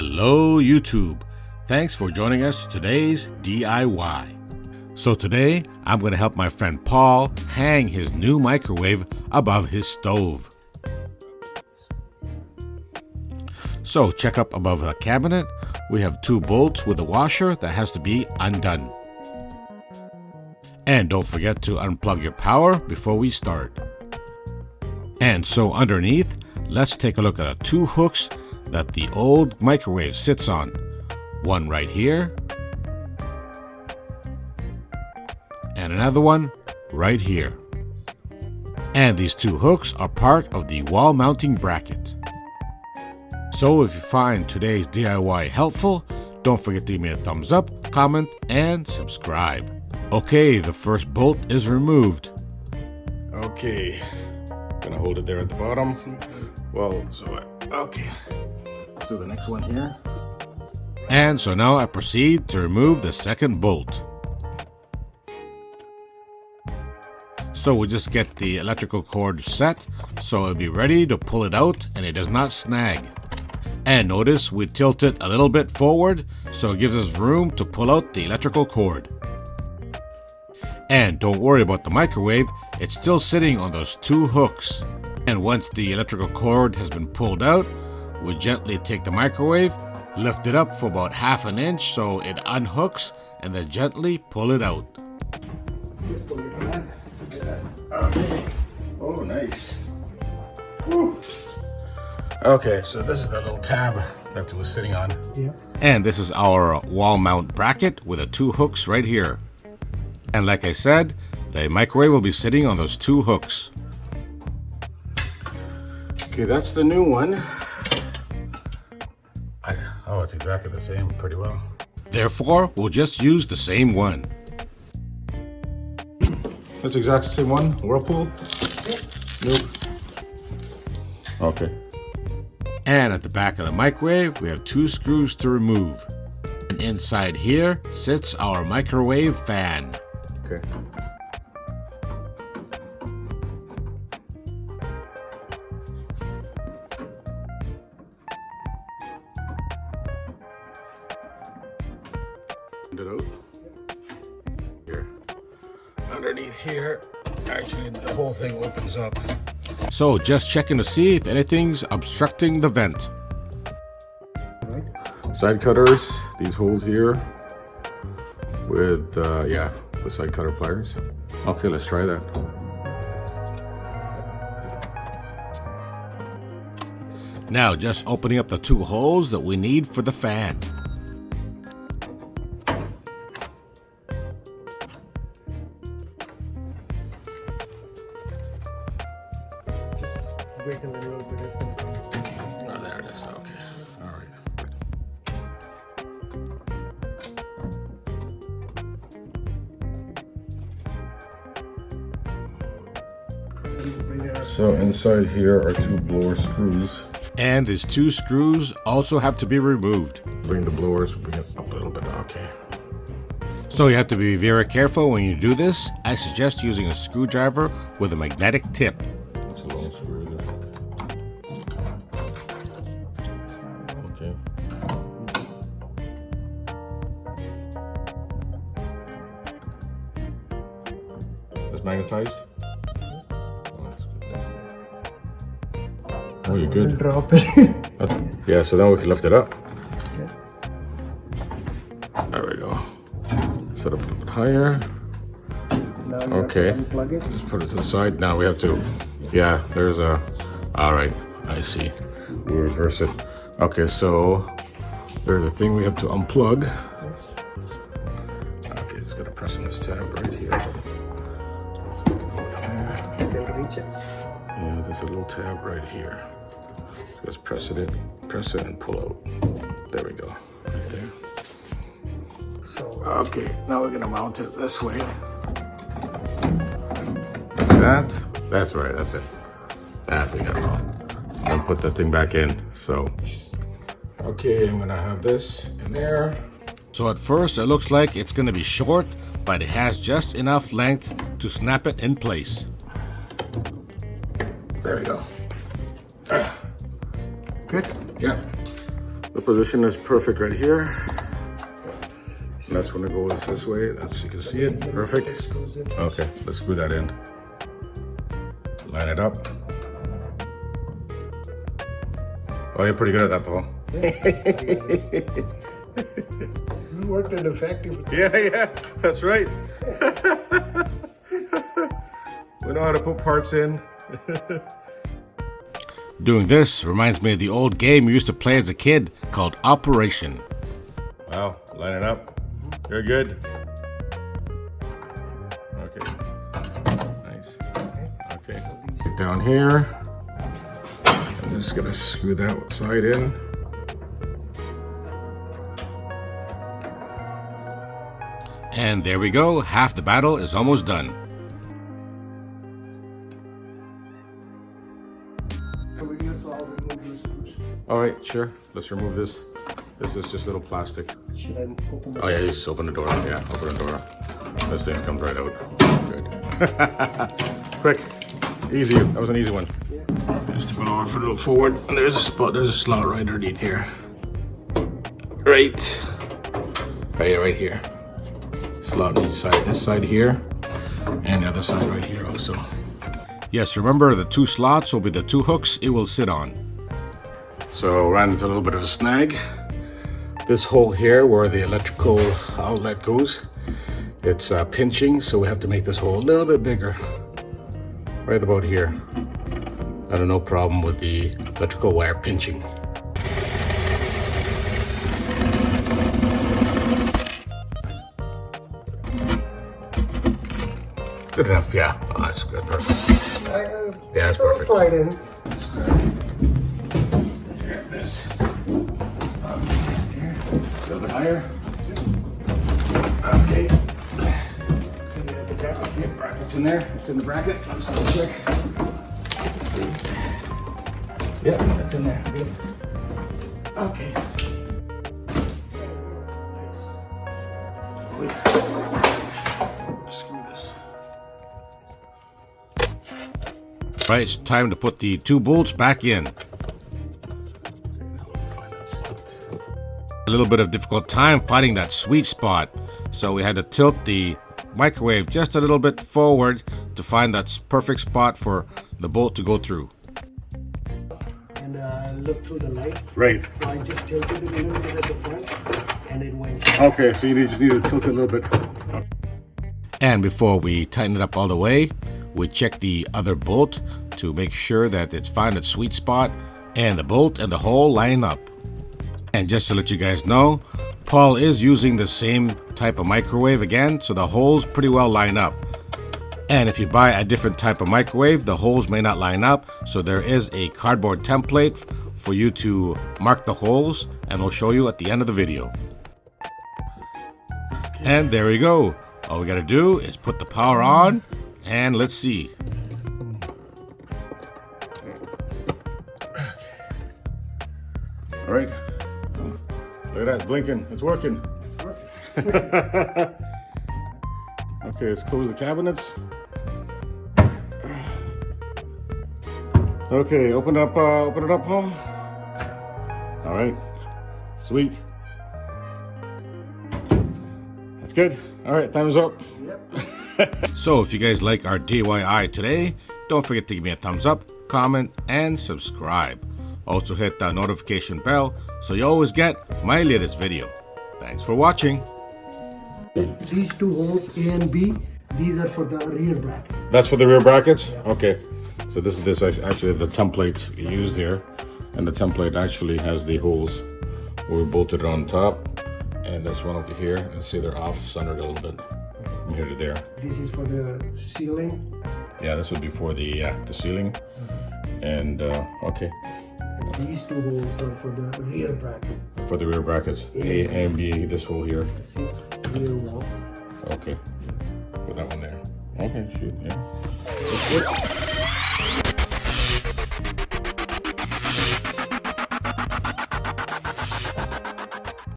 Hello YouTube, thanks for joining us for today's DIY. So today I'm going to help my friend Paul hang his new microwave above his stove. So check up above the cabinet, we have two bolts with a washer that has to be undone. And don't forget to unplug your power before we start. And so underneath, let's take a look at the two hooks that the old microwave sits on. One right here, and another one right here. And these two hooks are part of the wall mounting bracket. So if you find today's DIY helpful, don't forget to give me a thumbs up, comment, and subscribe. Okay, the first bolt is removed. Okay, gonna hold it there at the bottom. Well, okay. Let's do the next one here. And so now I proceed to remove the second bolt. So we'll just get the electrical cord set so it'll be ready to pull it out and it does not snag. And notice we tilt it a little bit forward so it gives us room to pull out the electrical cord. And don't worry about the microwave, it's still sitting on those two hooks. And once the electrical cord has been pulled out, we gently take the microwave, lift it up for about ½ an inch so it unhooks, and then gently pull it out. Okay. Oh, nice. Woo. Okay, so this is the little tab that it was sitting on. Yeah. And this is our wall mount bracket with the two hooks right here. And like I said, the microwave will be sitting on those two hooks. Okay, that's the new one. Oh, it's exactly the same, pretty well. Therefore, we'll just use the same one. That's exactly the same one? Whirlpool? Nope. Okay. And at the back of the microwave, we have two screws to remove. And inside here sits our microwave fan. Okay. It out. Here. Underneath here, actually the whole thing opens up. So just checking to see if anything's obstructing the vent. Side cutters, these holes here with, the side cutter pliers. Okay, let's try that. Now just opening up the two holes that we need for the fan. Just wiggle it a little bit, it's gonna come. Oh, there it is, okay, all right. So inside here are two blower screws. And these two screws also have to be removed. Bring the blowers, bring it up a little bit, okay. So you have to be very careful when you do this. I suggest using a screwdriver with a magnetic tip. It's a little screw there. Okay. It's magnetized? Oh, you're good. Drop it. Yeah, so now we can lift it up. Okay. There we go. Set up a little bit higher. Now you Okay. have to unplug it. Just put it to the side. Now we have to, yeah, there's a, all right, I see. We reverse it. Okay, so there's a thing we have to unplug. Okay, just gotta press on this tab right here. You can reach it. Yeah, there's a little tab right here. So just press it and pull out. There we go, right there. So, Okay, now we're gonna mount it this way. That's right, that's it. That we got it all. Then put that thing back in, so. Okay, I'm gonna have this in there. So at first it looks like it's gonna be short, but it has just enough length to snap it in place. There we go. good. Yeah. The position is perfect right here. And that's when it goes this way. That's, you can see it. Perfect. Okay, let's screw that in. Line it up. Oh, you're pretty good at that, Paul. You worked in a factory. Yeah, that's right. We know how to put parts in. Doing this reminds me of the old game we used to play as a kid called Operation. Wow, line it up. You're good. Okay. Nice. Okay. Get down here. I'm just gonna screw that side in. And there we go. Half the battle is almost done. All right, sure. Let's remove this. This is just little plastic. Should I open the Oh yeah, you just open the door. Yeah, open the door. This thing comes right out. Good. Quick, easy. That was an easy one. Yeah. Just put over a little forward, and there's a spot. There's a slot right underneath here. Right here. Slot on each side. This side here, and the other side right here also. Yes, remember the two slots will be the two hooks it will sit on. So ran into a little bit of a snag. This hole here where the electrical outlet goes, it's pinching, so we have to make this hole a little bit bigger. Right about here. I have no problem with the electrical wire pinching. Good enough, yeah. Oh, that's good, perfect. Yeah, that's perfect. Slide in. That's good. Here, this. A little bit higher. Okay. Okay, bracket's in there. It's in the bracket. Let's double check. Let's see. Yeah, that's in there. Good. Okay. Screw this. Right, it's time to put the two bolts back in. A little bit of difficult time finding that sweet spot, so we had to tilt the microwave just a little bit forward to find that perfect spot for the bolt to go through. And look through the light. Right. So I just tilted it a little bit at the front, and it went. Okay, so you just need to tilt it a little bit. And before we tighten it up all the way, we check the other bolt to make sure that it's found its sweet spot and the bolt and the hole line up. And just to let you guys know, Paul is using the same type of microwave again, so the holes pretty well line up. And if you buy a different type of microwave, the holes may not line up, so there is a cardboard template for you to mark the holes, and we'll show you at the end of the video. And there we go. All we gotta do is put the power on, and let's see. All right. Look at that, it's blinking. It's working. It's working. Okay, let's close the cabinets. Okay, open it up, home. All right, sweet. That's good. All right, time is up. Yep. So if you guys like our DIY today, don't forget to give me a thumbs up, comment, and subscribe. Also hit that notification bell so you always get my latest video. Thanks for watching. These two holes, A and B, these are for the rear bracket. That's for the rear brackets? Yeah. Okay. So this is actually the template you use there. And the template actually has the holes where we bolted it on top. And this one over here. And see they're off centered a little bit from here to there. This is for the ceiling. Yeah, this would be for the ceiling. And okay. And these two holes are for the rear bracket. For the rear brackets, A and B, this hole here. That's it. Rear wall. Okay. Put that one there. Okay, shoot, yeah.